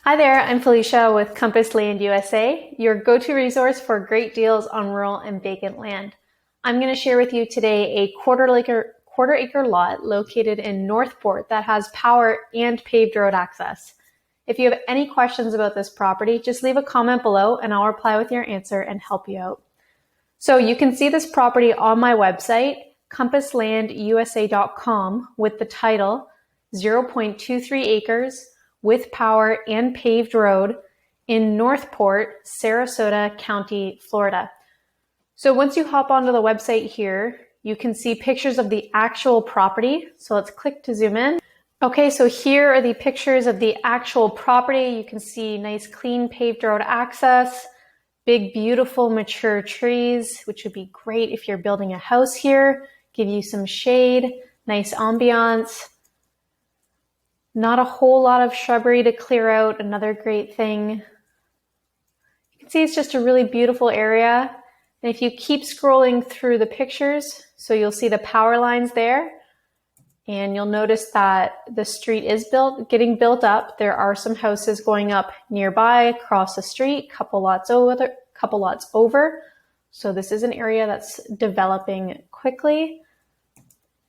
Hi there, I'm Felicia with Compass Land USA, your go-to resource for great deals on rural and vacant land. I'm going to share with you today a quarter acre lot located in Northport that has power and paved road access. If you have any questions about this property, just leave a comment below and I'll reply with your answer and help you out. So you can see this property on my website, compasslandusa.com, with the title 0.23 acres with power and paved road in Northport, Sarasota County, Florida. So once you hop onto the website here, you can see pictures of the actual property. So let's click to zoom in. Okay, so here are the pictures of the actual property. You can see nice clean paved road access, big beautiful mature trees, which would be great if you're building a house here, give you some shade, nice ambiance. Not a whole lot of shrubbery to clear out, another great thing. You can see it's just a really beautiful area. And if you keep scrolling through the pictures, so you'll see the power lines there, and you'll notice that the street is getting built up. There are some houses going up nearby, across the street, couple lots over. So this is an area that's developing quickly.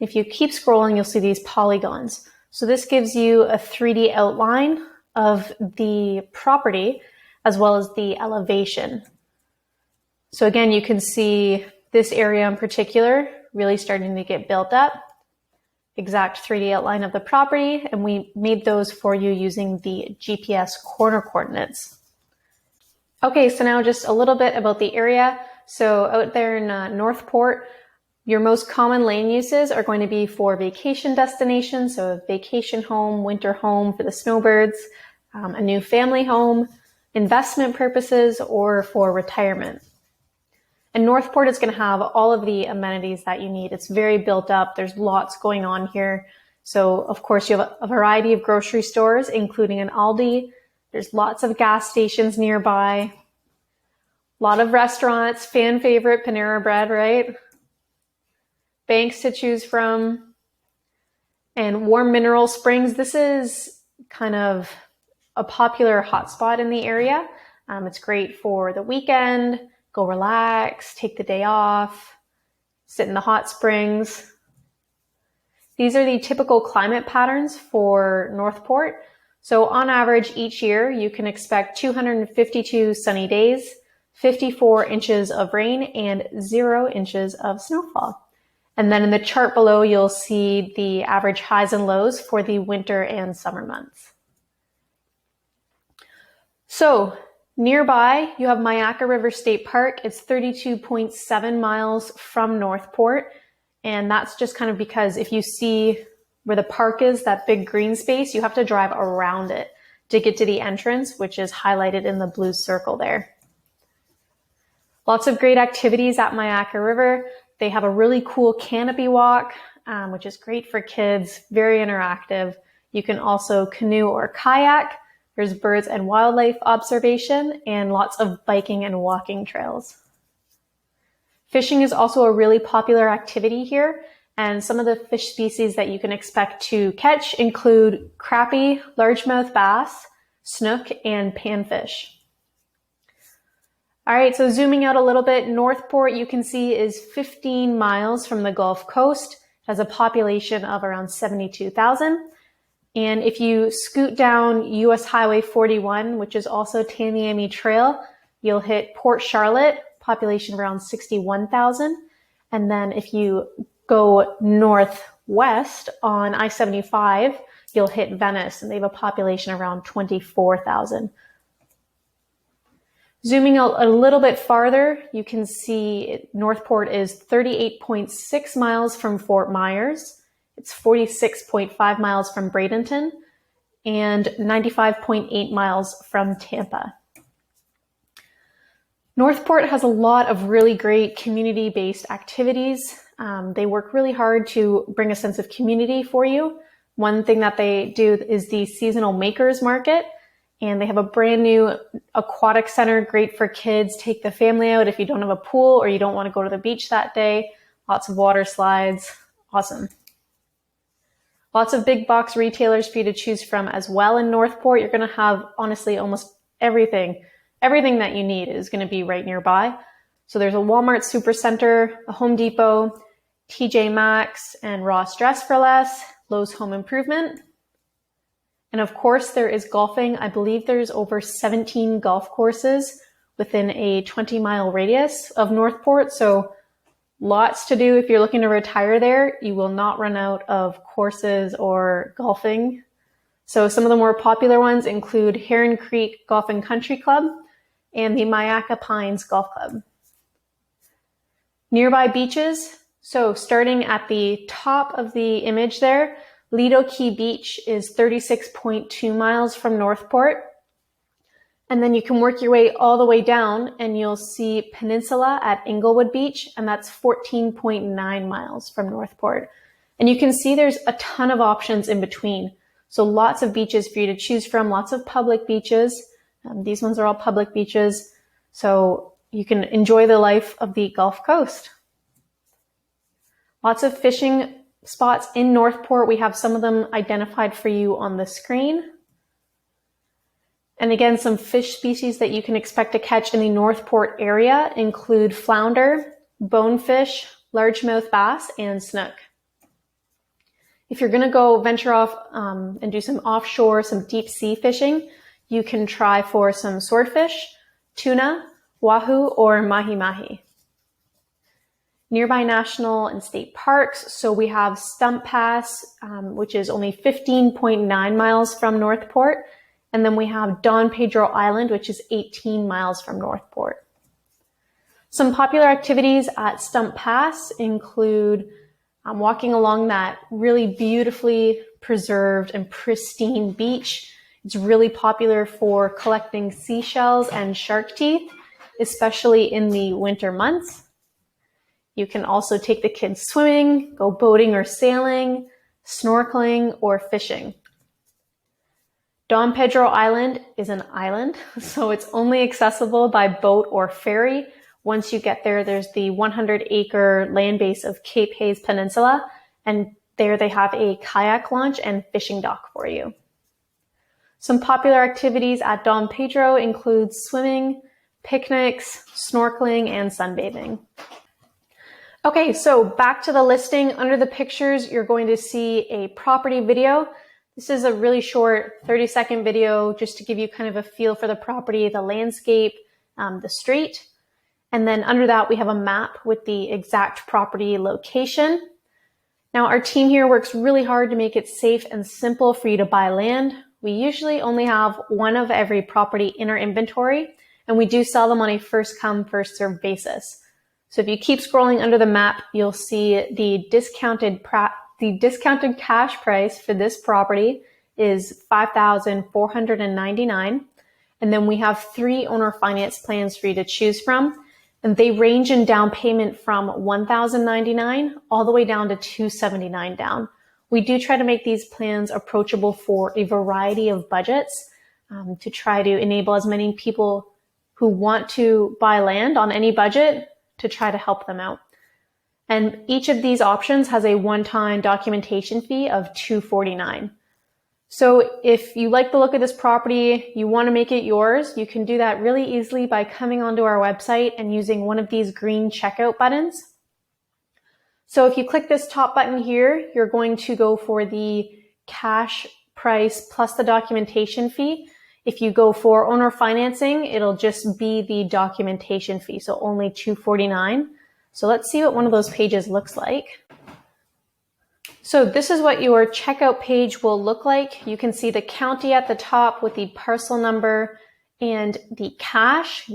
If you keep scrolling, you'll see these polygons. So this gives you a 3D outline of the property as well as the elevation. So again, you can see this area in particular really starting to get built up. Exact 3D outline of the property, and we made those for you using the GPS corner coordinates. Okay, so now just a little bit about the area. So out there in Northport, your most common land uses are going to be for vacation destinations, so a vacation home, winter home for the snowbirds, a new family home, investment purposes, or for retirement. And Northport is going to have all of the amenities that you need. It's very built up. There's lots going on here. So of course you have a variety of grocery stores, including an Aldi. There's lots of gas stations nearby. A lot of restaurants, fan favorite Panera Bread, right? Banks to choose from, and warm mineral springs. This is kind of a popular hotspot in the area. It's great for the weekend, go relax, take the day off, sit in the hot springs. These are the typical climate patterns for Northport. So on average each year, you can expect 252 sunny days, 54 inches of rain, and 0 inches of snowfall. And then in the chart below, you'll see the average highs and lows for the winter and summer months. So nearby, you have Myakka River State Park. It's 32.7 miles from Northport. And that's just kind of because if you see where the park is, that big green space, you have to drive around it to get to the entrance, which is highlighted in the blue circle there. Lots of great activities at Myakka River. They have a really cool canopy walk, which is great for kids, very interactive. You can also canoe or kayak. There's birds and wildlife observation and lots of biking and walking trails. Fishing is also a really popular activity here, and some of the fish species that you can expect to catch include crappie, largemouth bass, snook, and panfish. All right, so zooming out a little bit, Northport you can see is 15 miles from the Gulf Coast. It has a population of around 72,000. And if you scoot down US Highway 41, which is also Tamiami Trail, you'll hit Port Charlotte, population of around 61,000. And then if you go northwest on I-75, you'll hit Venice, and they have a population around 24,000. Zooming out a little bit farther, you can see Northport is 38.6 miles from Fort Myers. It's 46.5 miles from Bradenton and 95.8 miles from Tampa. Northport has a lot of really great community-based activities. They work really hard to bring a sense of community for you. One thing that they do is the seasonal makers market. And they have a brand new aquatic center, great for kids. Take the family out if you don't have a pool or you don't want to go to the beach that day. Lots of water slides. Awesome. Lots of big box retailers for you to choose from as well in Northport. You're going to have, honestly, almost everything. Everything that you need is going to be right nearby. So there's a Walmart Supercenter, a Home Depot, TJ Maxx, and Ross Dress for Less, Lowe's Home Improvement. And of course, there is golfing. I believe there's over 17 golf courses within a 20-mile radius of Northport. So lots to do if you're looking to retire there. You will not run out of courses or golfing. So some of the more popular ones include Heron Creek Golf and Country Club and the Myakka Pines Golf Club. Nearby beaches. So starting at the top of the image there, Lido Key Beach is 36.2 miles from Northport. And then you can work your way all the way down and you'll see Peninsula at Inglewood Beach, and that's 14.9 miles from Northport. And you can see there's a ton of options in between. So lots of beaches for you to choose from, lots of public beaches. These ones are all public beaches. So you can enjoy the life of the Gulf Coast. Lots of fishing spots in Northport. We have some of them identified for you on the screen. And again, some fish species that you can expect to catch in the Northport area include flounder, bonefish, largemouth bass, and snook. If you're going to go venture off and do some offshore, some deep sea fishing, you can try for some swordfish, tuna, wahoo, or mahi-mahi. Nearby national and state parks, so we have Stump Pass, which is only 15.9 miles from Northport. And then we have Don Pedro Island, which is 18 miles from Northport. Some popular activities at Stump Pass include walking along that really beautifully preserved and pristine beach. It's really popular for collecting seashells and shark teeth, especially in the winter months. You can also take the kids swimming, go boating or sailing, snorkeling, or fishing. Don Pedro Island is an island, so it's only accessible by boat or ferry. Once you get there, there's the 100-acre land base of Cape Hayes Peninsula, and there they have a kayak launch and fishing dock for you. Some popular activities at Don Pedro include swimming, picnics, snorkeling, and sunbathing. Okay, so back to the listing. Under the pictures, you're going to see a property video. This is a really short 30-second video just to give you kind of a feel for the property, the landscape, the street. And then under that, we have a map with the exact property location. Now, our team here works really hard to make it safe and simple for you to buy land. We usually only have one of every property in our inventory, and we do sell them on a first come, first served basis. So if you keep scrolling under the map, you'll see the discounted cash price for this property is $5,499. And then we have 3 owner finance plans for you to choose from. And they range in down payment from $1,099 all the way down to $279 down. We do try to make these plans approachable for a variety of budgets to try to enable as many people who want to buy land on any budget to try to help them out. And each of these options has a one-time documentation fee of $249. So if you like the look of this property, you want to make it yours, you can do that really easily by coming onto our website and using one of these green checkout buttons. So if you click this top button here, you're going to go for the cash price plus the documentation fee. If you go for owner financing, it'll just be the documentation fee, so only $249. So let's see what one of those pages looks like. So this is what your checkout page will look like. You can see the county at the top with the parcel number and the cash.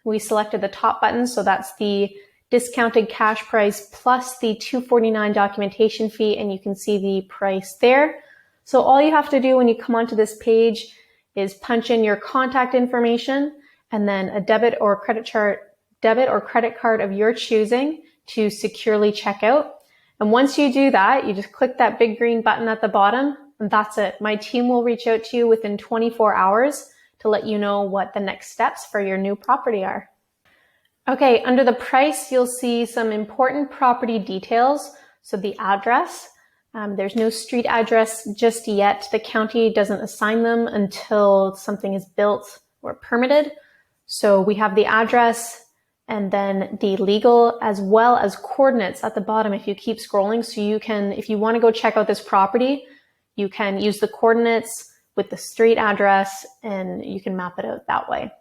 We selected the top button, so that's the discounted cash price plus the $249 documentation fee, and you can see the price there. So all you have to do when you come onto this page is punch in your contact information and then a debit or credit card of your choosing to securely check out. And once you do that, you just click that big green button at the bottom, and that's it. My team will reach out to you within 24 hours to let you know what the next steps for your new property are. Okay, under the price, you'll see some important property details. So the address, There's no street address just yet. The county doesn't assign them until something is built or permitted. So we have the address and then the legal as well as coordinates at the bottom if you keep scrolling. So you can, if you want to go check out this property, you can use the coordinates with the street address and you can map it out that way.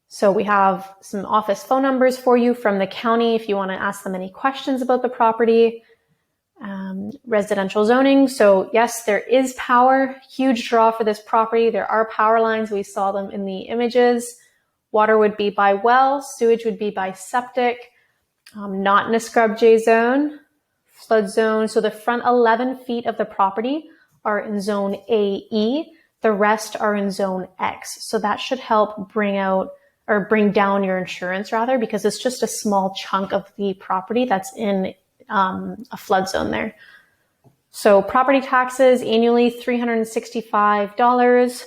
So we have some office phone numbers for you from the county if you want to ask them any questions about the property. Residential zoning. So yes, there is power, huge draw for this property. There are power lines. We saw them in the images. Water would be by well, sewage would be by septic, not in a scrub J zone, flood zone. So the front 11 feet of the property are in zone AE. The rest are in zone X. So that should help bring down your insurance rather, because it's just a small chunk of the property that's in a flood zone there. So property taxes annually, $365,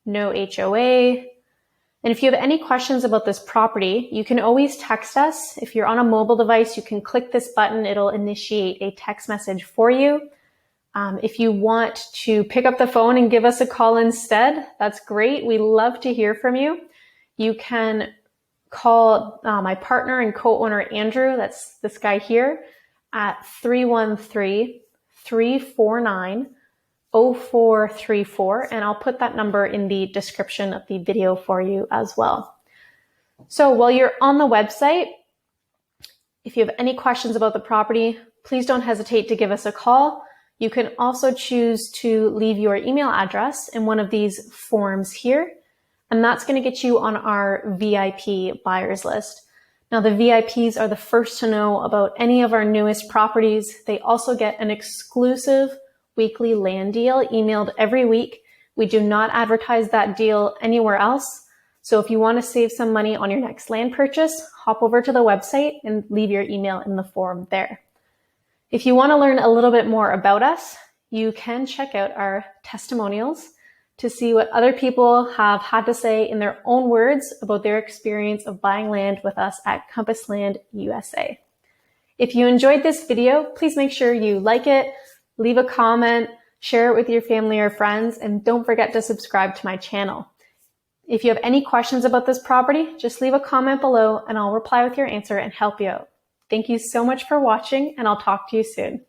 no HOA. And if you have any questions about this property, you can always text us. If you're on a mobile device, you can click this button. It'll initiate a text message for you. If you want to pick up the phone and give us a call instead, that's great. We love to hear from you. You can call my partner and co-owner, Andrew, that's this guy here, at 313-349-0434, and I'll put that number in the description of the video for you as well. So while you're on the website, if you have any questions about the property, please don't hesitate to give us a call. You can also choose to leave your email address in one of these forms here, and that's going to get you on our VIP buyers list. Now, the VIPs are the first to know about any of our newest properties. They also get an exclusive weekly land deal emailed every week. We do not advertise that deal anywhere else. So if you want to save some money on your next land purchase, hop over to the website and leave your email in the form there. If you want to learn a little bit more about us, you can check out our testimonials to see what other people have had to say in their own words about their experience of buying land with us at Compass Land USA. If you enjoyed this video, please make sure you like it, leave a comment, share it with your family or friends, and don't forget to subscribe to my channel. If you have any questions about this property, just leave a comment below and I'll reply with your answer and help you out. Thank you so much for watching, and I'll talk to you soon.